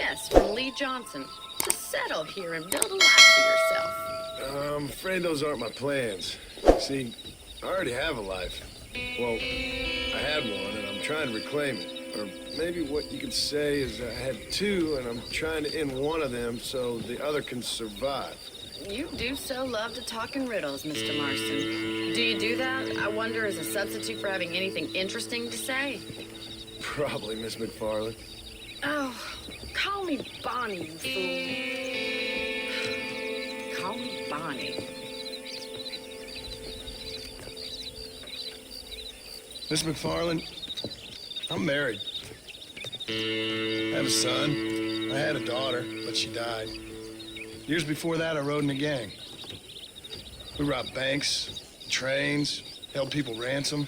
yes from Lee Johnson to settle here and build a life for yourself. I'm afraid those aren't my plans. See, I already have a life. Well, I had one, and I'm trying to reclaim it. Or maybe what you could say is I had two, and I'm trying to end one of them so the other can survive. You do so love to talk in riddles, Mr. Marston. Do you do that, I wonder, as a substitute for having anything interesting to say? Probably, Miss McFarland. Oh, call me Bonnie, you fool. Call me Bonnie. Miss McFarland, I'm married. I have a son. I had a daughter, but she died. Years before that, I rode in a gang. We robbed banks, trains, held people ransom.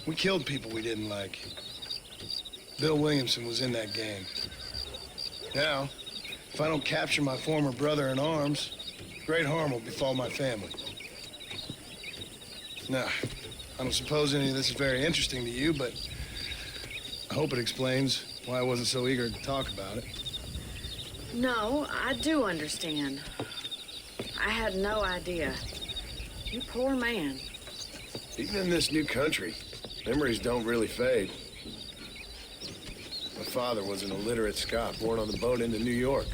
We killed people we didn't like. Bill Williamson was in that gang. Now, if I don't capture my former brother in arms, great harm will befall my family. Now, I don't suppose any of this is very interesting to you, but I hope it explains why I wasn't so eager to talk about it. No, I do understand. I had no idea. You poor man. Even in this new country, memories don't really fade. My father was an illiterate Scot born on the boat into New York.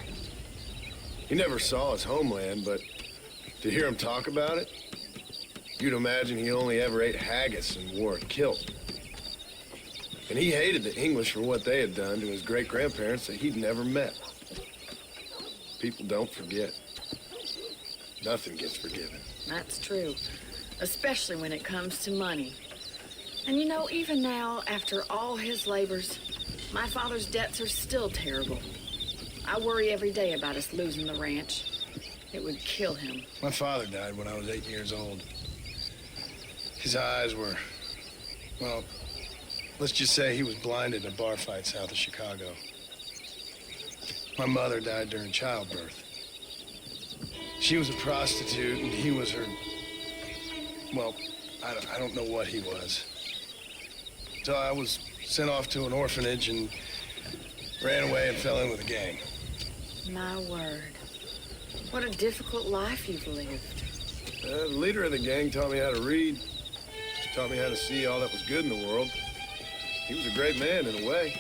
He never saw his homeland, but to hear him talk about it, you'd imagine he only ever ate haggis and wore a kilt. And he hated the English for what they had done to his great-grandparents that he'd never met. People don't forget. Nothing gets forgiven. That's true, especially when it comes to money. And you know, even now, after all his labors, my father's debts are still terrible. I worry every day about us losing the ranch. It would kill him. My father died when I was 8 years old. His eyes were, well, let's just say he was blinded in a bar fight south of Chicago. My mother died during childbirth. She was a prostitute, and he was her, well, I don't know what he was. So I was sent off to an orphanage and ran away and fell in with a gang. My word. What a difficult life you've lived. The leader of the gang taught me how to read. Taught me how to see all that was good in the world. He was a great man in a way.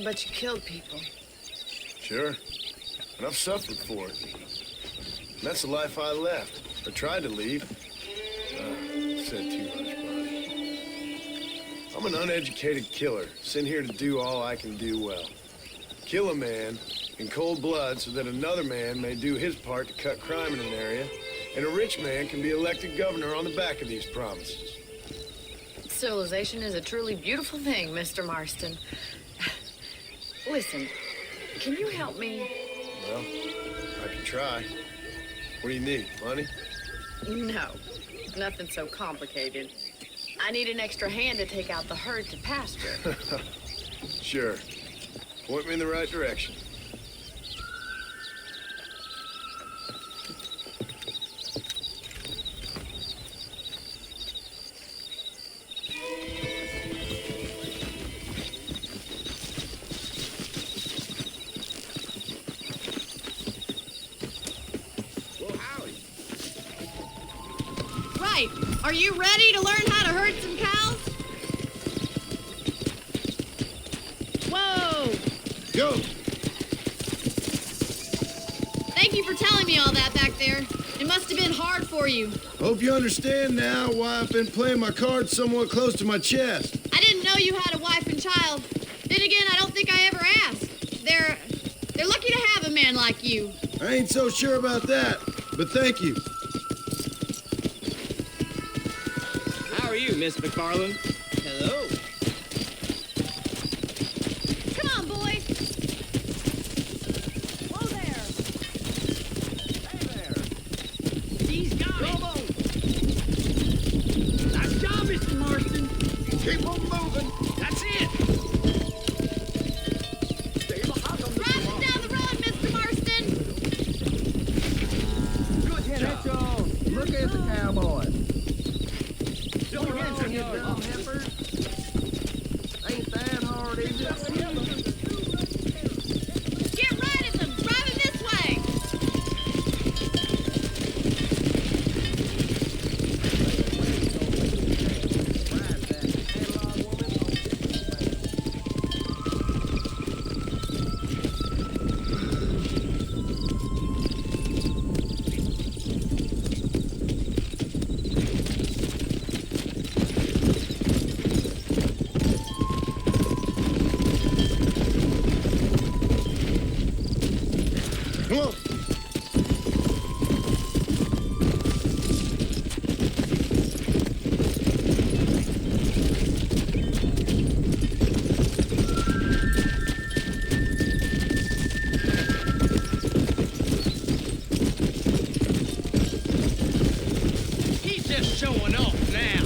But you killed people. Sure. And I've suffered for it. And that's the life I left. Or tried to leave. Said too much, Bonnie. I'm an uneducated killer, sent here to do all I can do well. Kill a man in cold blood so that another man may do his part to cut crime in an area, and a rich man can be elected governor on the back of these promises. Civilization is a truly beautiful thing, Mr. Marston. Listen, can you help me? Well, I can try. What do you need, money? No, nothing so complicated. I need an extra hand to take out the herd to pasture. Sure. Point me in the right direction. Right. Are you ready to learn how to herd some cows? Whoa! Go! Thank you for telling me all that back there. It must have been hard for you. Hope you understand now why I've been playing my cards somewhat close to my chest. I didn't know you had a wife and child. Then again, I don't think I ever asked. They're lucky to have a man like you. I ain't so sure about that, but thank you. How are you, Miss McFarland? Hello. Come on, boys. Whoa there. Hey there. He's got it. Nice job, Mr. Marston. Keep on moving. That's it. Driving down the road, Mr. Marston. Good job. Look at the cowboy. Don't hit your dumb heifer. Come on. He's just showing off now.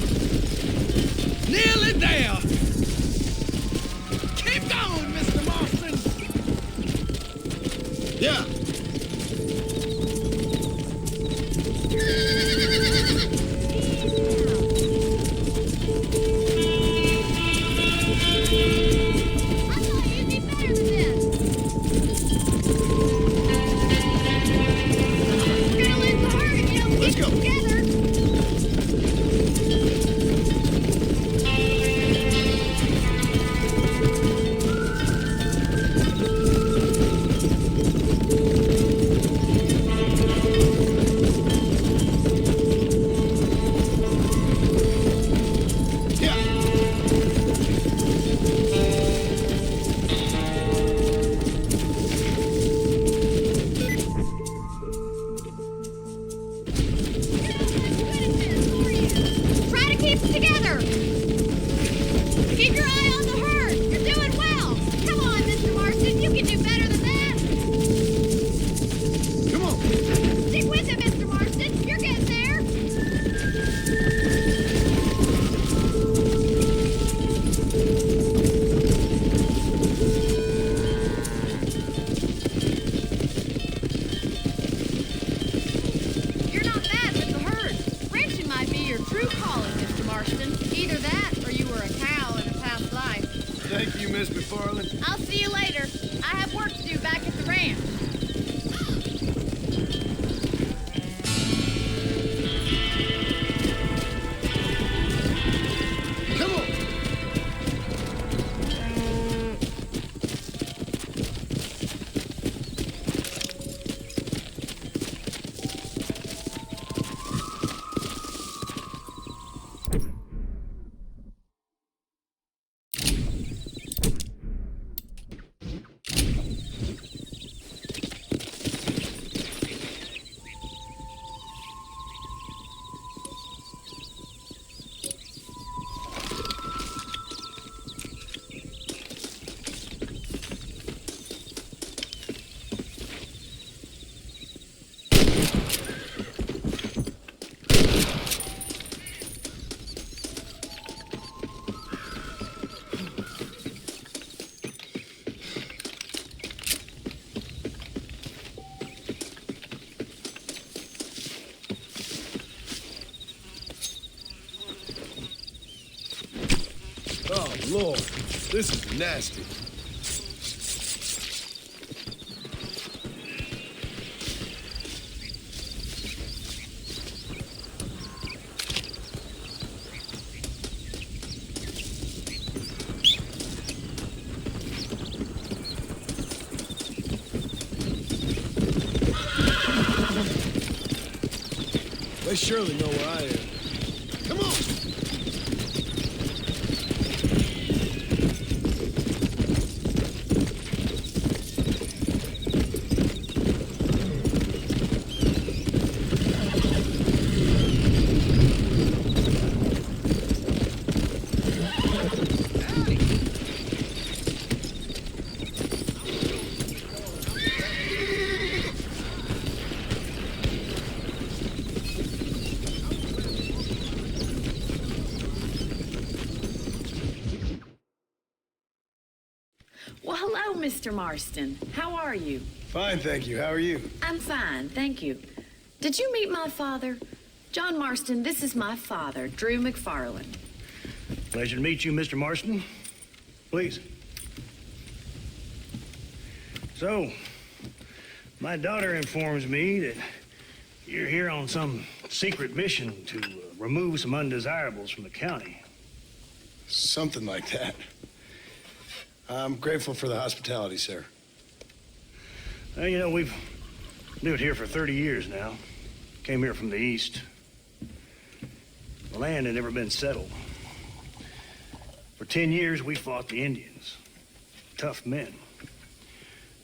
Nearly there. Keep going, Mr. Marston. Yeah. I thought you'd be better than this. We're gonna lose the herd if you don't Let's keep go. it together. Try to keep it together. Keep your eye on the herd. You're doing well. Come on, Mr. Marston. You can do better than that. Come on. Stick with it, Mr. Marston. You're getting there. You're not bad with the herd. Ranching might be your true calling, Mr. Marston. Either that or you were a cow in a past life. Thank you, Miss McFarland. I'll see you later. I have work to do back at the ranch. Come on. Oh, Lord. This is nasty. They surely know where I am. Come on! Well, hello, Mr. Marston. How are you? Fine, thank you. How are you? I'm fine, thank you. Did you meet my father? John Marston, this is my father, Drew McFarland. Pleasure to meet you, Mr. Marston. Please. So, my daughter informs me that you're here on some secret mission to remove some undesirables from the county. Something like that. I'm grateful for the hospitality, sir. Well, you know, we've lived here for 30 years now. Came here from the east. The land had never been settled. For 10 years, we fought the Indians. Tough men.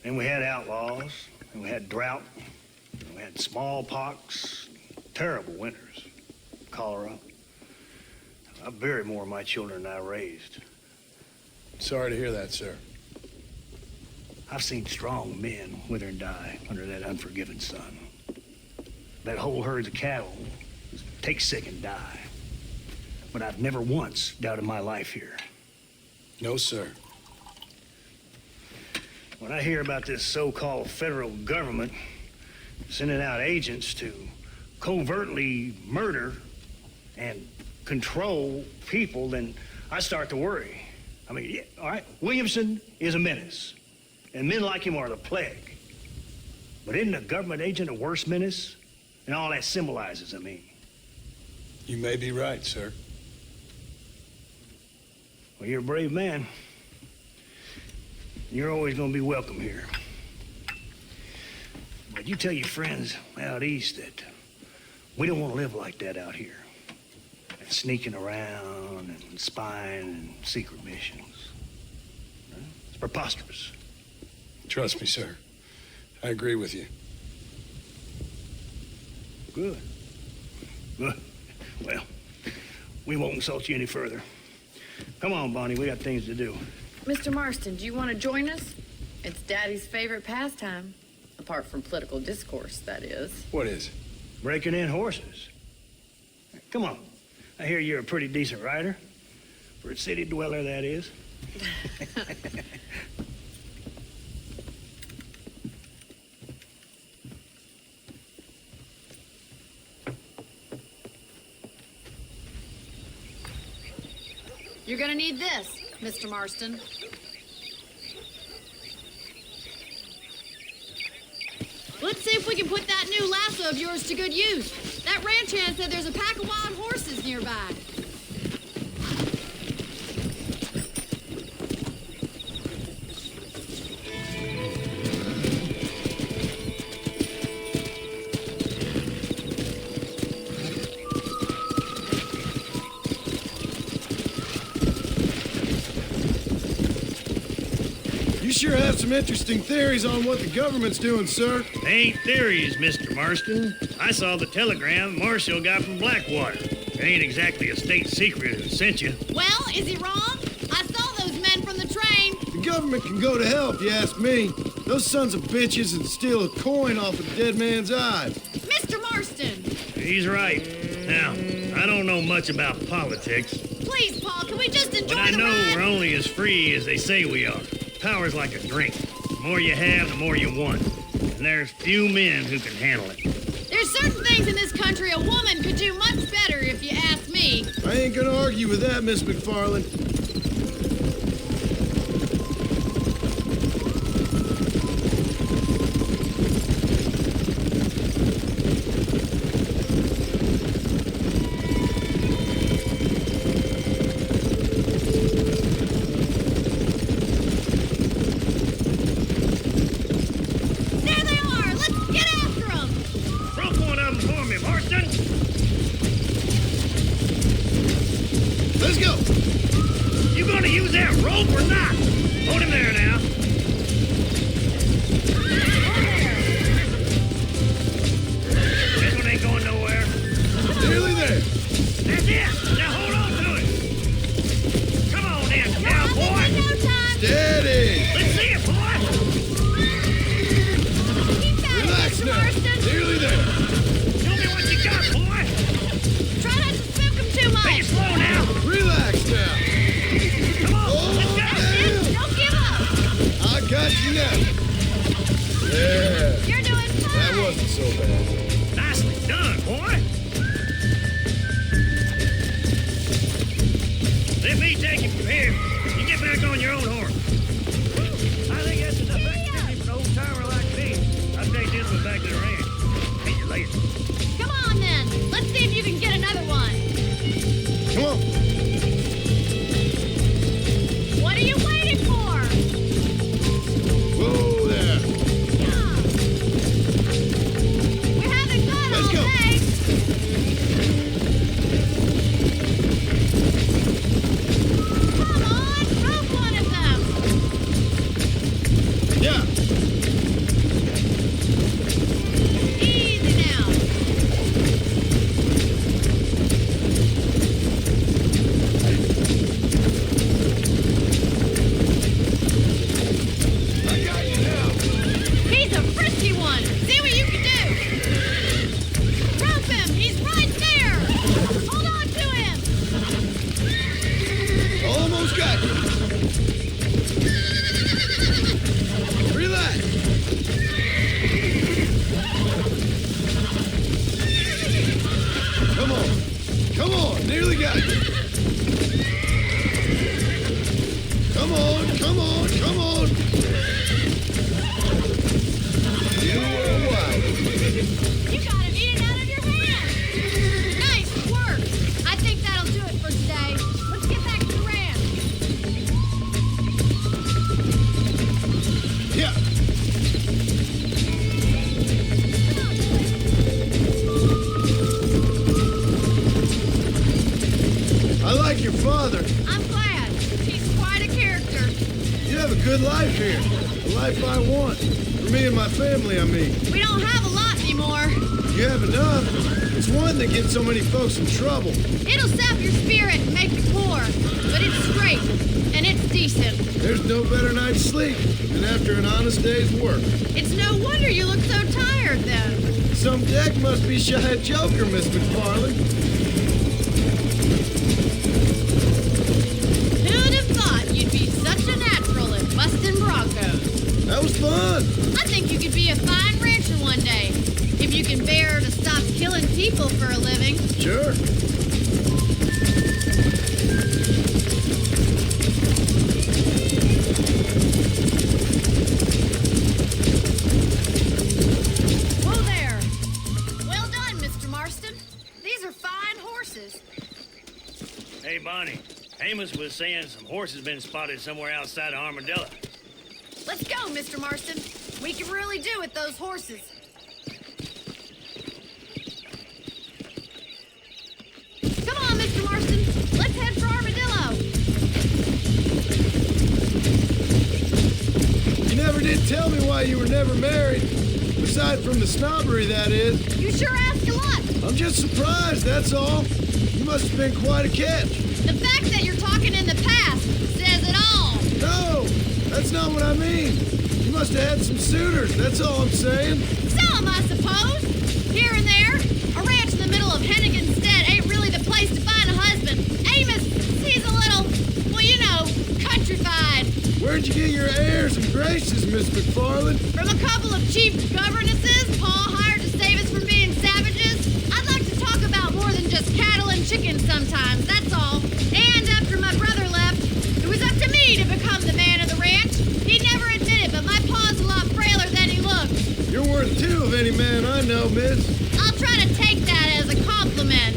Then we had outlaws, And we had drought. We had smallpox. Terrible winters. Cholera. I buried more of my children than I raised. Sorry to hear that, sir. I've seen strong men wither and die under that unforgiving sun. That whole herds of cattle take sick and die. But I've never once doubted my life here. No, sir. When I hear about this so-called federal government sending out agents to covertly murder and control people, then I start to worry. I mean, yeah, all right, Williamson is a menace, and men like him are the plague. But isn't a government agent a worse menace? And all that symbolizes, I mean. You may be right, sir. Well, you're a brave man. You're always gonna be welcome here. But you tell your friends out east that we don't want to live like that out here. And sneaking around and spying and secret missions. It's preposterous. Trust me, sir. I agree with you. Good. Good. Well, we won't insult you any further. Come on, Bonnie, we got things to do. Mr. Marston, do you want to join us? It's Daddy's favorite pastime. Apart from political discourse, that is. What is? Breaking in horses. Come on. I hear you're a pretty decent rider. For a city dweller, that is. You're gonna need this, Mr. Marston. Let's see if we can put that new lasso of yours to good use. That ranch hand said there's a pack of wild horses nearby. You sure have some interesting theories on what the government's doing, sir. They ain't theories, Mr. Marston. I saw the telegram Marshall got from Blackwater. It ain't exactly a state secret who sent you. Well, is he wrong? I saw those men from the train. The government can go to hell if you ask me. Those sons of bitches would steal a coin off a dead man's eye. Mr. Marston! He's right. Now, I don't know much about politics, Please, Paul, can we just enjoy but I the know ride? we're only as free as they say we are. Power's like a drink. The more you have, the more you want. And there's few men who can handle it. There's certain things in this country a woman could do much better, if you ask me. I ain't gonna argue with that, Miss McFarland. There they are! Let's get after them! Rope one of them for me, Marston. Let's go. You gonna use that rope or not? Hold him there now. This one ain't going nowhere. Nearly there. That's it. Now hold on to it. Come on then, In cowboy. no time! Steady. Let's see it, boy. Keep at it, Relax Mr. now. Marston! Nearly there. Show me what you got, boy. Try not to spook them too much! Take it slow now. Relax now. Come on, Oh, let's go. That's it! Don't give up! I got you now. There. You're doing fine! That wasn't so bad. Nicely done, boy. Let me take you from here. You get back on your own horse. I think that's enough activity for an old-timer like me. I'll take this one back to the ranch. See you later. Come on then! Let's see if you can get another one! Come on. What are you waiting for? Whoa there. Yeah. We're having fun Let's all go. day! Come on! Rope one of them! Yeah. want. For me and my family, I mean. We don't have a lot anymore. You have enough. It's one that gets so many folks in trouble. It'll sap your spirit and make you poor. But it's straight, and it's decent. There's no better night's sleep than after an honest day's work. It's no wonder you look so tired, then. Some deck must be shy at Joker, Miss McFarland. Who'd have thought you'd be such a natural at busting broncos? That was fun. I think you could be a fine rancher one day, if you can bear to stop killing people for a living. Sure. Whoa there. Well done, Mr. Marston. These are fine horses. Hey, Bonnie. Amos was saying some horses been spotted somewhere outside of Armadillo. Let's go, Mr. Marston. We can really do with those horses. Come on, Mr. Marston. Let's head for Armadillo. You never did tell me why you were never married. Aside from the snobbery, that is. You sure ask a lot. I'm just surprised, that's all. You must have been quite a catch. The fact that you're talking in the past says it all. No, that's not what I mean. You must have had some suitors, that's all I'm saying. Some, I suppose. Here and there. A ranch in the middle of Hennigan's Stead ain't really the place to find a husband. Amos, he's a little, well, you know, countrified. Where'd you get your airs and graces, Miss McFarland? From a couple of cheap governesses Pa hired to save us from being savages. I'd like to talk about more than just cattle and chickens sometimes, that's all. And after my brother left, it was up to me to become the man of the ranch. He'd never admit it, but my pa's a lot frailer than he looks. You're worth two of any man I know, miss. I'll try to take that as a compliment.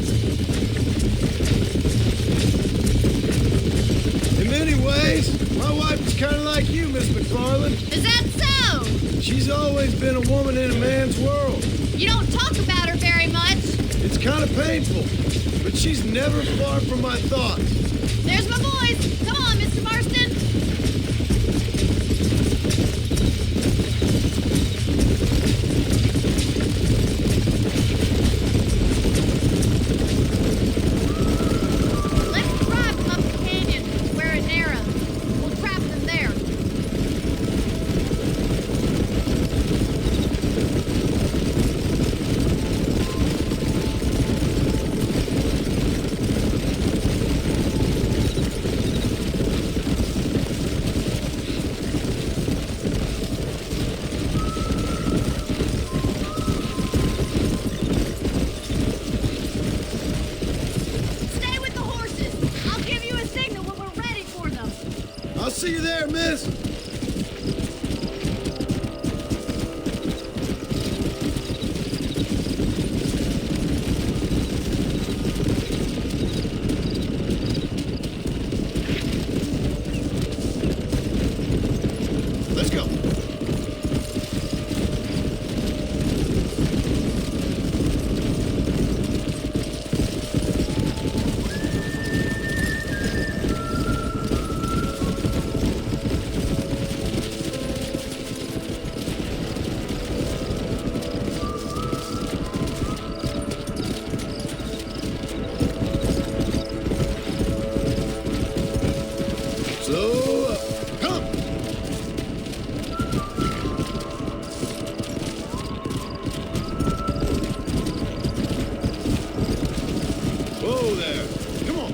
In many ways, my wife is kind of like you, Miss McFarland. Is that so? She's always been a woman in a man's world. You don't talk about her very much. It's kind of painful, but she's never far from my thoughts. There's my boys. Come on, Mr. Marston. Let's drive them up the canyon where it narrows. We'll trap them there. Stay with the horses. I'll give you a signal when we're ready for them. I'll see you there, miss. Let's go. So, come. Whoa there. Come on.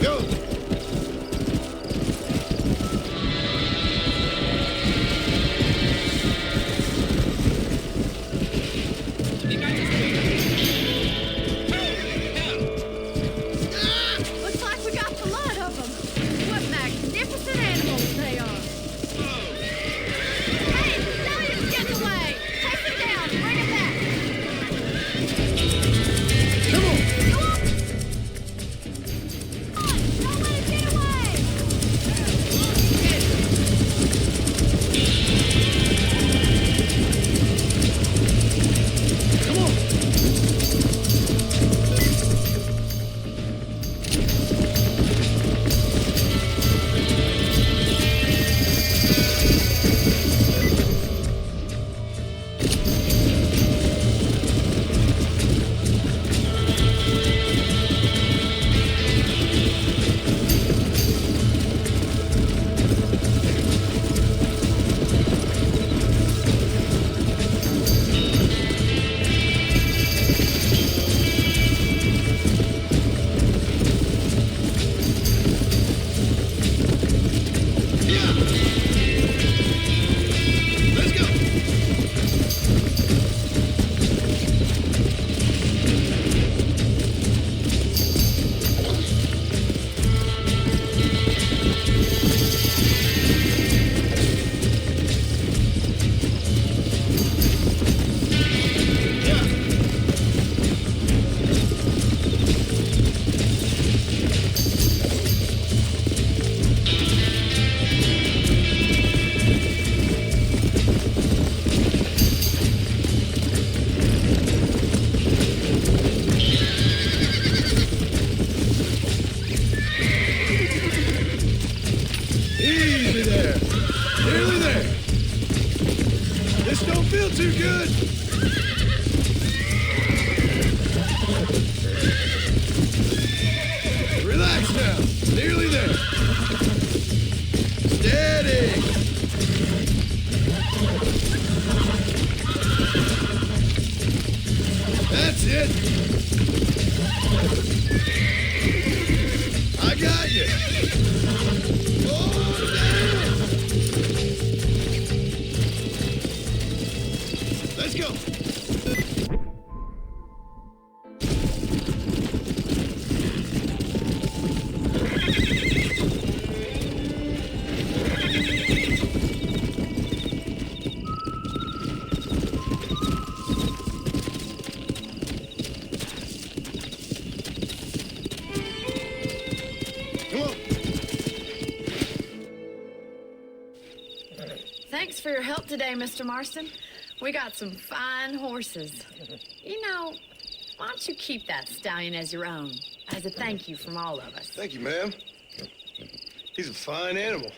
Go. Looks like we got the lot of them. What magnificent animals they are. Hey, Stallions getting away. Take them down. Bring them back. Come on. Go on. too good. Relax now. Nearly there. Steady. That's it. I got you. Oh, down. Let's go. Thanks for your help today, Mr. Marston. We got some fine horses. You know, why don't you keep that stallion as your own, as a thank you from all of us? Thank you, ma'am. He's a fine animal.